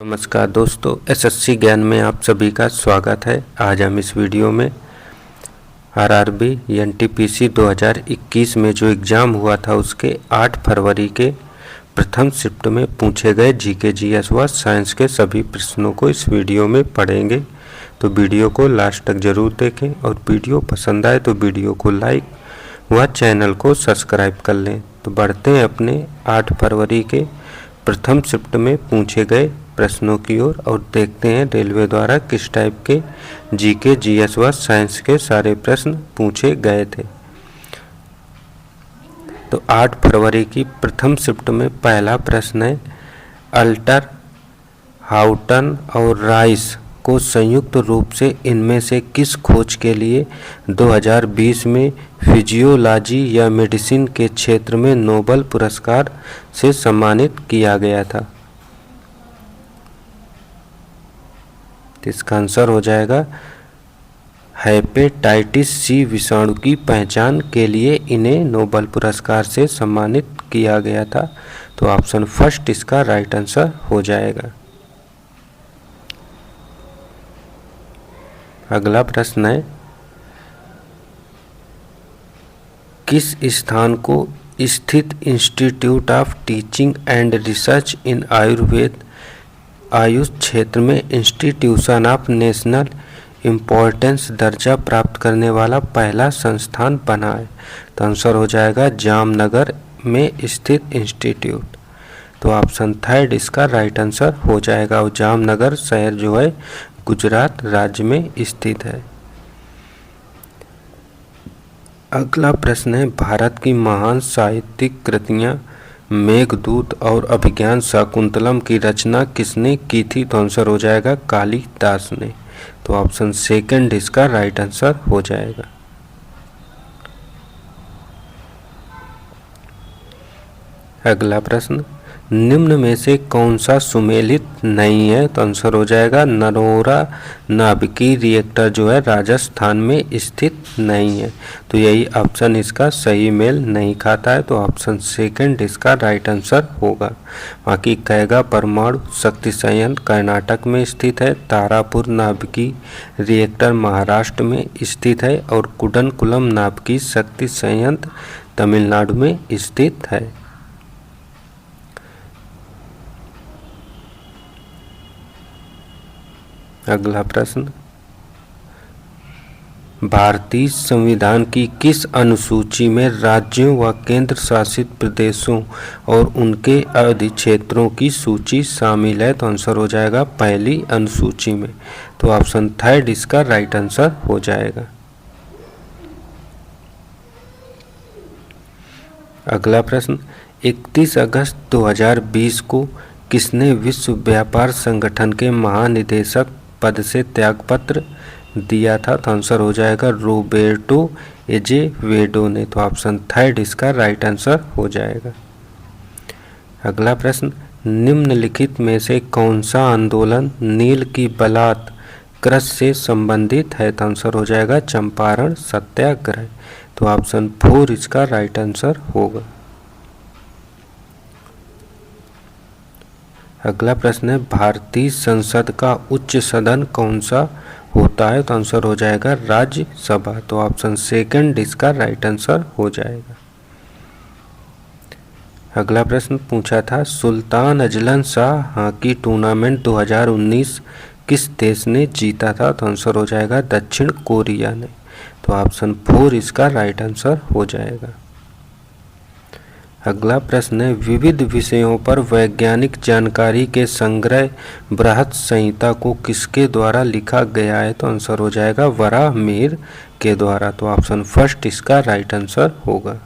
नमस्कार दोस्तों, एसएससी ज्ञान में आप सभी का स्वागत है। आज हम इस वीडियो में आरआरबी एनटीपीसी 2021 में जो एग्ज़ाम हुआ था उसके 8 फरवरी के प्रथम शिफ्ट में पूछे गए जीके जीएस व साइंस के सभी प्रश्नों को इस वीडियो में पढ़ेंगे। तो वीडियो को लास्ट तक ज़रूर देखें और वीडियो पसंद आए तो वीडियो को लाइक व चैनल को सब्सक्राइब कर लें। तो बढ़ते हैं अपने 8 फरवरी के प्रथम शिफ्ट में पूछे गए प्रश्नों की ओर और देखते हैं रेलवे द्वारा किस टाइप के जीके जीएस व साइंस के सारे प्रश्न पूछे गए थे। तो 8 फरवरी की प्रथम शिफ्ट में पहला प्रश्न है, अल्टर हाउटन और राइस को संयुक्त रूप से इनमें से किस खोज के लिए 2020 में फिजियोलॉजी या मेडिसिन के क्षेत्र में नोबेल पुरस्कार से सम्मानित किया गया था। तो इसका आंसर हो जाएगा हेपेटाइटिस सी विषाणु की पहचान के लिए इन्हें नोबेल पुरस्कार से सम्मानित किया गया था। तो ऑप्शन फर्स्ट इसका राइट आंसर हो जाएगा। अगला प्रश्न है, किस स्थान को स्थित institute of teaching and research इन आयुर्वेद आयुष क्षेत्र में इंस्टीट्यूशन ऑफ नेशनल इम्पोर्टेंस दर्जा प्राप्त करने वाला पहला संस्थान बना है? तो आंसर हो जाएगा जामनगर में स्थित इंस्टीट्यूट। तो ऑप्शन थर्ड इसका राइट आंसर हो जाएगा और जामनगर शहर जो है गुजरात राज्य में स्थित है। अगला प्रश्न है, भारत की महान साहित्यिक कृतियां मेघदूत और अभिज्ञान शाकुंतलम की रचना किसने की थी? तो आंसर हो जाएगा कालिदास ने। तो ऑप्शन सेकंड इसका राइट आंसर हो जाएगा। अगला प्रश्न, निम्न में से कौन सा सुमेलित नहीं है? तो आंसर हो जाएगा नरोरा नाभिकीय रिएक्टर जो है राजस्थान में स्थित नहीं है। तो यही ऑप्शन इसका सही मेल नहीं खाता है। तो ऑप्शन सेकंड इसका राइट आंसर होगा। बाकी कैगा परमाणु शक्ति संयंत्र कर्नाटक में स्थित है, तारापुर नाभिकीय रिएक्टर महाराष्ट्र में स्थित है और कुडनकुलम नाभिकीय शक्ति संयंत्र तमिलनाडु में स्थित है। अगला प्रश्न, भारतीय संविधान की किस अनुसूची में राज्यों व केंद्र शासित प्रदेशों और उनके अधिक्षेत्रों की सूची शामिल है? तो आंसर हो जाएगा पहली अनुसूची में। तो ऑप्शन थर्ड इसका राइट आंसर हो जाएगा। अगला प्रश्न, 31 अगस्त 2020 को किसने विश्व व्यापार संगठन के महानिदेशक पद से त्यागपत्र दिया था? तो आंसर हो जाएगा रोबर्टो एजेवेडो ने। तो ऑप्शन थर्ड इसका राइट आंसर हो जाएगा। अगला प्रश्न, निम्नलिखित में से कौन सा आंदोलन नील की बलात् कृषि से संबंधित है? तो आंसर हो जाएगा चंपारण सत्याग्रह। तो ऑप्शन फोर इसका राइट आंसर होगा। अगला प्रश्न है, भारतीय संसद का उच्च सदन कौन सा होता है? तो आंसर हो जाएगा राज्यसभा। तो ऑप्शन सेकंड इसका राइट आंसर हो जाएगा। अगला प्रश्न पूछा था, Sultan Azlan Shah hockey tournament 2019 किस देश ने जीता था? तो आंसर हो जाएगा दक्षिण कोरिया ने। तो ऑप्शन फोर इसका राइट आंसर हो जाएगा। अगला प्रश्न है, विविध विषयों पर वैज्ञानिक जानकारी के संग्रह बृहत संहिता को किसके द्वारा लिखा गया है? तो आंसर हो जाएगा वराहमिहिर के द्वारा। तो ऑप्शन फर्स्ट इसका राइट आंसर होगा।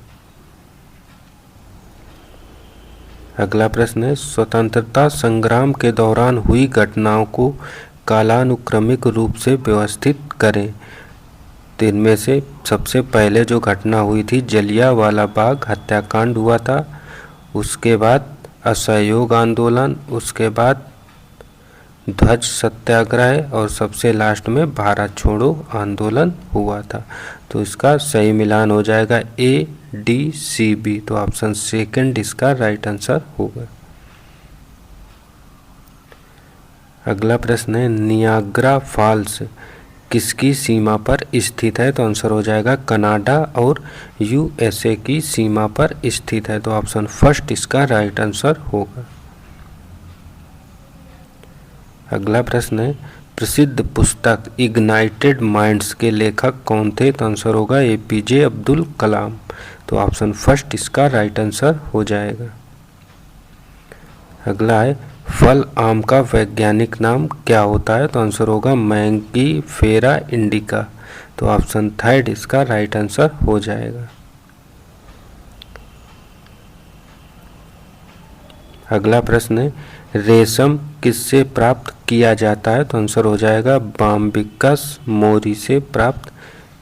अगला प्रश्न है, स्वतंत्रता संग्राम के दौरान हुई घटनाओं को कालानुक्रमिक रूप से व्यवस्थित करें। तो इनमें से सबसे पहले जो घटना हुई थी जलियांवाला बाग हत्याकांड हुआ था, उसके बाद असहयोग आंदोलन, उसके बाद ध्वज सत्याग्रह और सबसे लास्ट में भारत छोड़ो आंदोलन हुआ था। तो इसका सही मिलान हो जाएगा ADCB। तो ऑप्शन सेकंड इसका राइट आंसर होगा। अगला प्रश्न है नियाग्रा फॉल्स किसकी सीमा पर स्थित है? तो आंसर हो जाएगा कनाडा और यूएसए की सीमा पर स्थित है। तो ऑप्शन फर्स्ट इसका राइट आंसर होगा। अगला प्रश्न है प्रसिद्ध पुस्तक इग्नाइटेड माइंड्स के लेखक कौन थे? तो आंसर होगा एपीजे अब्दुल कलाम। तो ऑप्शन फर्स्ट इसका राइट आंसर हो जाएगा। अगला है फल आम का वैज्ञानिक नाम क्या होता है? तो आंसर होगा मैंगीफेरा इंडिका। तो ऑप्शन थर्ड इसका राइट आंसर हो जाएगा। अगला प्रश्न है रेशम किससे प्राप्त किया जाता है? तो आंसर हो जाएगा बाम्बिकस मोरी से प्राप्त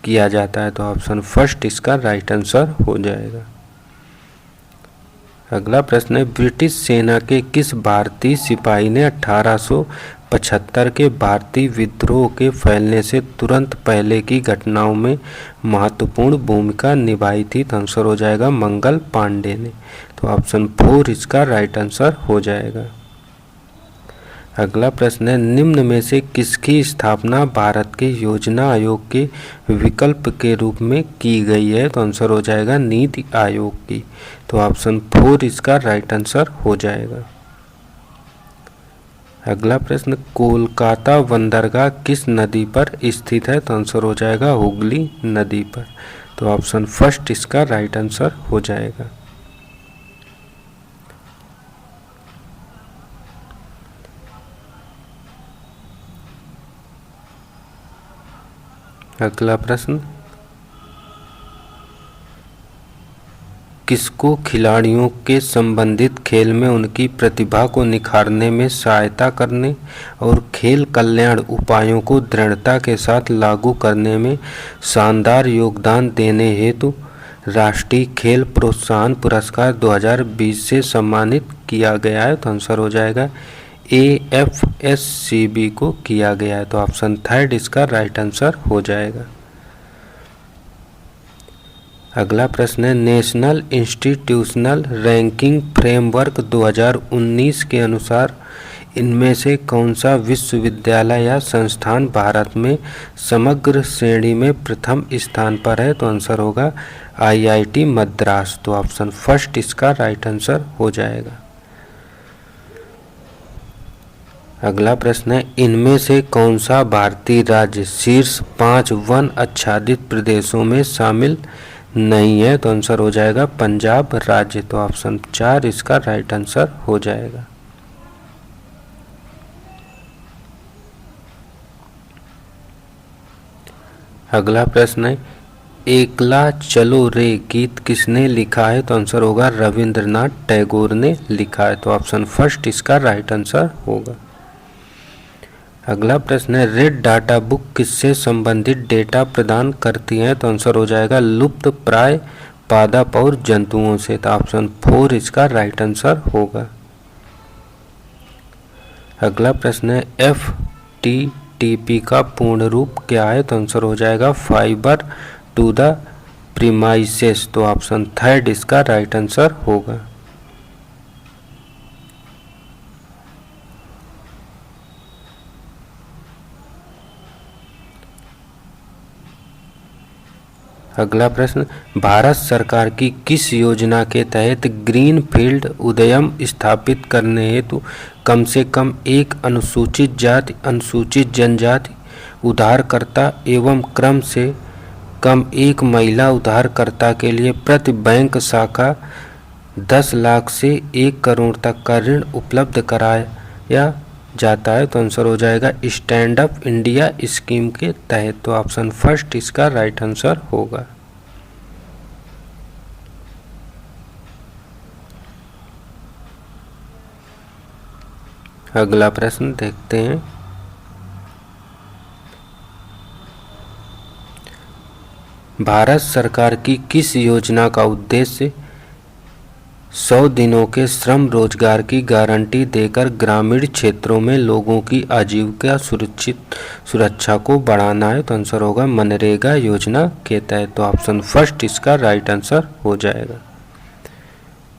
किया जाता है। तो ऑप्शन फर्स्ट इसका राइट आंसर हो जाएगा। अगला प्रश्न है ब्रिटिश सेना के किस भारतीय सिपाही ने 1875 के भारतीय विद्रोह के फैलने से तुरंत पहले की घटनाओं में महत्वपूर्ण भूमिका निभाई थी? तो आंसर हो जाएगा मंगल पांडे ने। तो ऑप्शन फोर इसका राइट आंसर हो जाएगा। अगला प्रश्न है निम्न में से किसकी स्थापना भारत के योजना आयोग के विकल्प के रूप में की गई है? तो आंसर हो जाएगा नीति आयोग की। तो ऑप्शन फोर इसका राइट आंसर हो जाएगा। अगला प्रश्न कोलकाता बंदरगाह किस नदी पर स्थित है? तो आंसर हो जाएगा हुगली नदी पर। तो ऑप्शन फर्स्ट इसका राइट आंसर हो जाएगा। अगला प्रश्न किसको खिलाड़ियों के संबंधित खेल में उनकी प्रतिभा को निखारने में सहायता करने और खेल कल्याण उपायों को दृढ़ता के साथ लागू करने में शानदार योगदान देने हेतु राष्ट्रीय खेल प्रोत्साहन पुरस्कार 2020 से सम्मानित किया गया है? तो आंसर हो जाएगा AFSCB को किया गया है। तो ऑप्शन थर्ड इसका राइट आंसर हो जाएगा। अगला प्रश्न है नेशनल इंस्टीट्यूशनल रैंकिंग फ्रेमवर्क 2019 के अनुसार इनमें से कौन सा विश्वविद्यालय या संस्थान भारत में समग्र श्रेणी में प्रथम स्थान पर है? तो आंसर होगा IIT मद्रास। तो ऑप्शन फर्स्ट इसका राइट आंसर हो जाएगा। अगला प्रश्न है इनमें से कौन सा भारतीय राज्य शीर्ष 5 वन आच्छादित प्रदेशों में शामिल नहीं है? तो आंसर हो जाएगा पंजाब राज्य। तो ऑप्शन 4 इसका राइट आंसर हो जाएगा। अगला प्रश्न है एकला चलो रे गीत किसने लिखा है? तो आंसर होगा रविंद्रनाथ टैगोर ने लिखा है। तो ऑप्शन फर्स्ट इसका राइट आंसर होगा। अगला प्रश्न है रेड डाटा बुक किससे संबंधित डेटा प्रदान करती है? तो आंसर हो जाएगा लुप्त प्राय पादप और जंतुओं से। तो ऑप्शन 4 इसका राइट आंसर होगा। अगला प्रश्न है FTTP का पूर्ण रूप क्या है? तो आंसर हो जाएगा फाइबर टू द प्रीमाइसेस। तो ऑप्शन थर्ड इसका राइट आंसर होगा। अगला प्रश्न भारत सरकार की किस योजना के तहत ग्रीन फील्ड उद्यम स्थापित करने हेतु कम से कम एक अनुसूचित जाति अनुसूचित जनजाति उधारकर्ता एवं क्रम से कम एक महिला उधारकर्ता के लिए प्रति बैंक शाखा 10 लाख से 1 करोड़ तक का ऋण उपलब्ध कराया जाता है? तो आंसर हो जाएगा स्टैंड अप इंडिया स्कीम के तहत। तो ऑप्शन फर्स्ट इसका राइट आंसर होगा। अगला प्रश्न देखते हैं भारत सरकार की किस योजना का उद्देश्य 100 दिनों के श्रम रोजगार की गारंटी देकर ग्रामीण क्षेत्रों में लोगों की आजीविका सुरक्षा को बढ़ाना है? तो आंसर होगा मनरेगा योजना के तहत। तो ऑप्शन फर्स्ट इसका राइट आंसर हो जाएगा।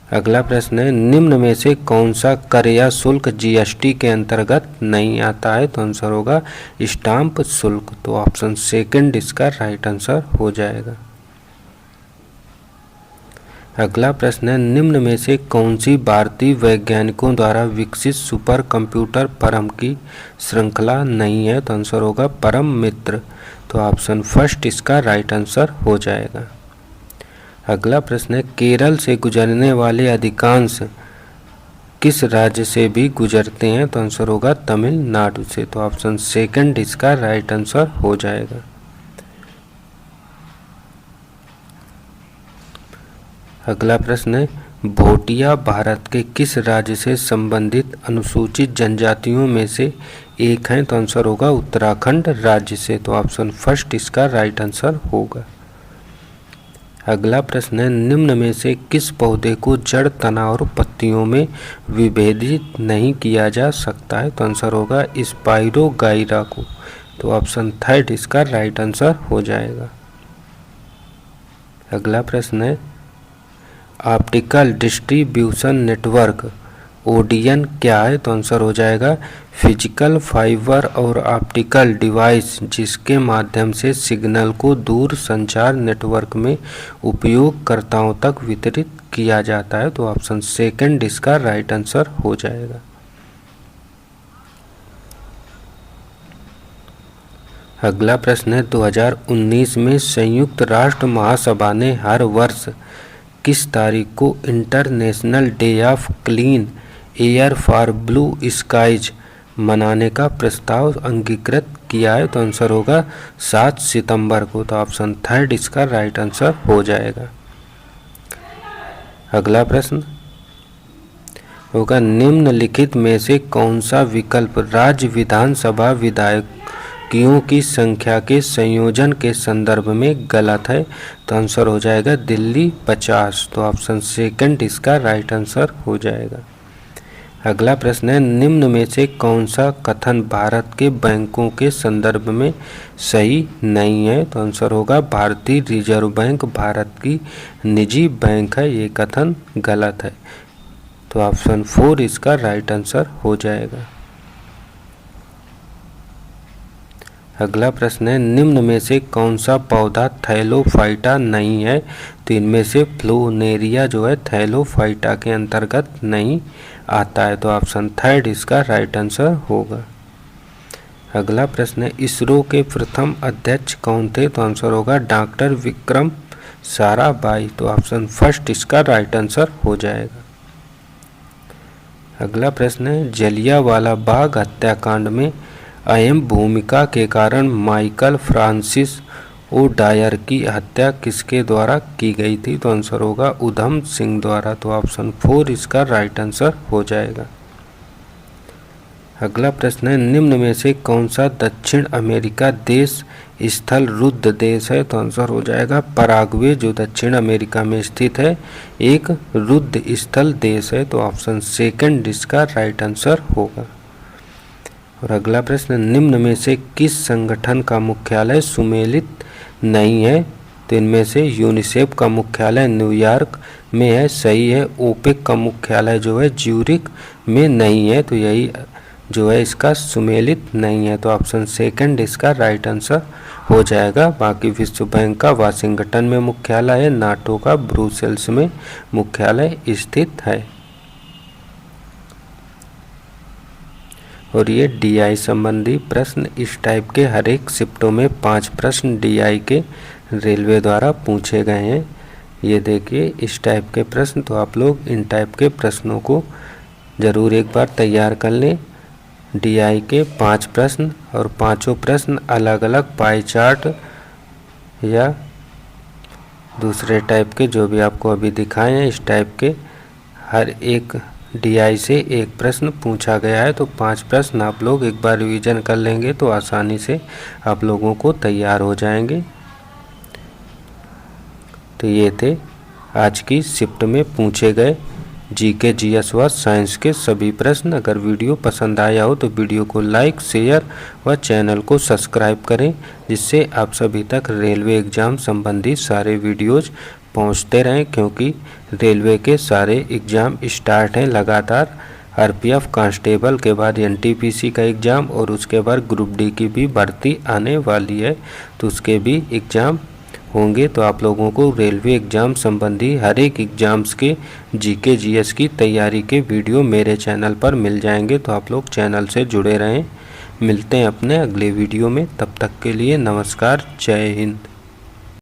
अगला प्रश्न है, निम्न में से कौन सा कर या शुल्क जीएसटी के अंतर्गत नहीं आता है? तो आंसर होगा स्टाम्प शुल्क। तो ऑप्शन सेकंड इसका राइट आंसर हो जाएगा। अगला प्रश्न है, निम्न में से कौन सी भारतीय वैज्ञानिकों द्वारा विकसित सुपर कंप्यूटर परम की श्रृंखला नहीं है? तो आंसर होगा परम मित्र। तो ऑप्शन फर्स्ट इसका राइट आंसर हो जाएगा। अगला प्रश्न है, केरल से गुजरने वाले अधिकांश किस राज्य से भी गुजरते हैं? तो आंसर होगा तमिलनाडु से। तो ऑप्शन सेकंड इसका राइट आंसर हो जाएगा। अगला प्रश्न है, भोटिया भारत के किस राज्य से संबंधित अनुसूचित जनजातियों में से एक हैं? तो आंसर होगा उत्तराखंड राज्य से। तो ऑप्शन फर्स्ट इसका राइट आंसर होगा। अगला प्रश्न है, निम्न में से किस पौधे को जड़, तना और पत्तियों में विभेदित नहीं किया जा सकता है? तो आंसर होगा स्पाइरोगाइरा को। तो ऑप्शन थर्ड इसका राइट आंसर हो जाएगा। अगला प्रश्न है, ऑप्टिकल डिस्ट्रीब्यूशन नेटवर्क ओडीएन क्या है? तो आंसर हो जाएगा फिजिकल फाइबर और ऑप्टिकल डिवाइस जिसके माध्यम से सिग्नल को दूर संचार नेटवर्क में उपयोगकर्ताओं तक वितरित किया जाता है। तो ऑप्शन सेकंड इसका राइट आंसर हो जाएगा। अगला प्रश्न है, 2019 में संयुक्त राष्ट्र महासभा ने हर वर्ष किस तारीख को international day of clean air for blue skies मनाने का प्रस्ताव अंगीकृत किया है? तो आंसर होगा 7 सितंबर को। तो ऑप्शन थर्ड इसका राइट आंसर हो जाएगा। अगला प्रश्न होगा, निम्नलिखित में से कौन सा विकल्प राज्य विधानसभा विधायकों की संख्या के संयोजन के संदर्भ में गलत है? तो आंसर हो जाएगा दिल्ली 50। तो ऑप्शन सेकंड इसका राइट आंसर हो जाएगा। अगला प्रश्न है, निम्न में से कौन सा कथन भारत के बैंकों के संदर्भ में सही नहीं है? तो आंसर होगा भारतीय रिजर्व बैंक भारत की निजी बैंक है, ये कथन गलत है। तो ऑप्शन 4 इसका राइट आंसर हो जाएगा। अगला प्रश्न है, निम्न में से कौन सा पौधा थैलोफाइटा नहीं है? तो इनमें से फ्लोनेरिया जो है थैलोफाइटा के अंतर्गत नहीं आता है। तो ऑप्शन थर्ड इसका राइट आंसर होगा। अगला प्रश्न है, इसरो के प्रथम अध्यक्ष कौन थे? तो आंसर होगा डॉक्टर विक्रम साराभाई। तो ऑप्शन फर्स्ट इसका राइट आंसर हो जाएगा। अगला प्रश्न है, जलियांवाला बाग हत्याकांड में अहम भूमिका के कारण माइकल फ्रांसिस ओडायर की हत्या किसके द्वारा की गई थी? तो आंसर होगा उधम सिंह द्वारा। तो ऑप्शन 4 इसका राइट आंसर हो जाएगा। अगला प्रश्न है, निम्न में से कौन सा दक्षिण अमेरिका देश स्थल रुद्ध देश है? तो आंसर हो जाएगा पराग्वे जो दक्षिण अमेरिका में स्थित है, एक रुद्ध स्थल देश है। तो ऑप्शन सेकंड इसका राइट आंसर होगा। और अगला प्रश्न, निम्न में से किस संगठन का मुख्यालय सुमेलित नहीं है? तो इनमें से यूनिसेफ का मुख्यालय न्यूयॉर्क में है, सही है। ओपेक का मुख्यालय जो है ज्यूरिक में नहीं है, तो यही जो है इसका सुमेलित नहीं है। तो ऑप्शन सेकंड इसका राइट आंसर हो जाएगा। बाकी विश्व बैंक का वाशिंगटन में मुख्यालय है, नाटो का ब्रुसेल्स में मुख्यालय स्थित है। और ये डीआई संबंधी प्रश्न इस टाइप के हर एक शिफ्टों में 5 प्रश्न डीआई के रेलवे द्वारा पूछे गए हैं। ये देखिए इस टाइप के प्रश्न, तो आप लोग इन टाइप के प्रश्नों को ज़रूर एक बार तैयार कर लें। डीआई के 5 प्रश्न और पांचों प्रश्न अलग अलग पाई चार्ट या दूसरे टाइप के जो भी आपको अभी दिखाए हैं, इस टाइप के हर एक डीआई से एक प्रश्न पूछा गया है। तो 5 प्रश्न आप लोग एक बार रिवीजन कर लेंगे तो आसानी से आप लोगों को तैयार हो जाएंगे। तो ये थे आज की शिफ्ट में पूछे गए जीके, जीएस व साइंस के सभी प्रश्न। अगर वीडियो पसंद आया हो तो वीडियो को लाइक, शेयर व चैनल को सब्सक्राइब करें, जिससे आप सभी तक रेलवे एग्ज़ाम संबंधी सारे वीडियोज़ पहुंचते रहें, क्योंकि रेलवे के सारे एग्ज़ाम स्टार्ट हैं लगातार। आरपीएफ कांस्टेबल के बाद एनटीपीसी का एग्ज़ाम और उसके बाद ग्रुप डी की भी भर्ती आने वाली है, तो उसके भी एग्ज़ाम होंगे। तो आप लोगों को रेलवे एग्ज़ाम संबंधी हर एक एग्ज़ाम्स के जीके जीएस की तैयारी के वीडियो मेरे चैनल पर मिल जाएंगे, तो आप लोग चैनल से जुड़े रहें। मिलते हैं अपने अगले वीडियो में, तब तक के लिए नमस्कार, जय हिंद।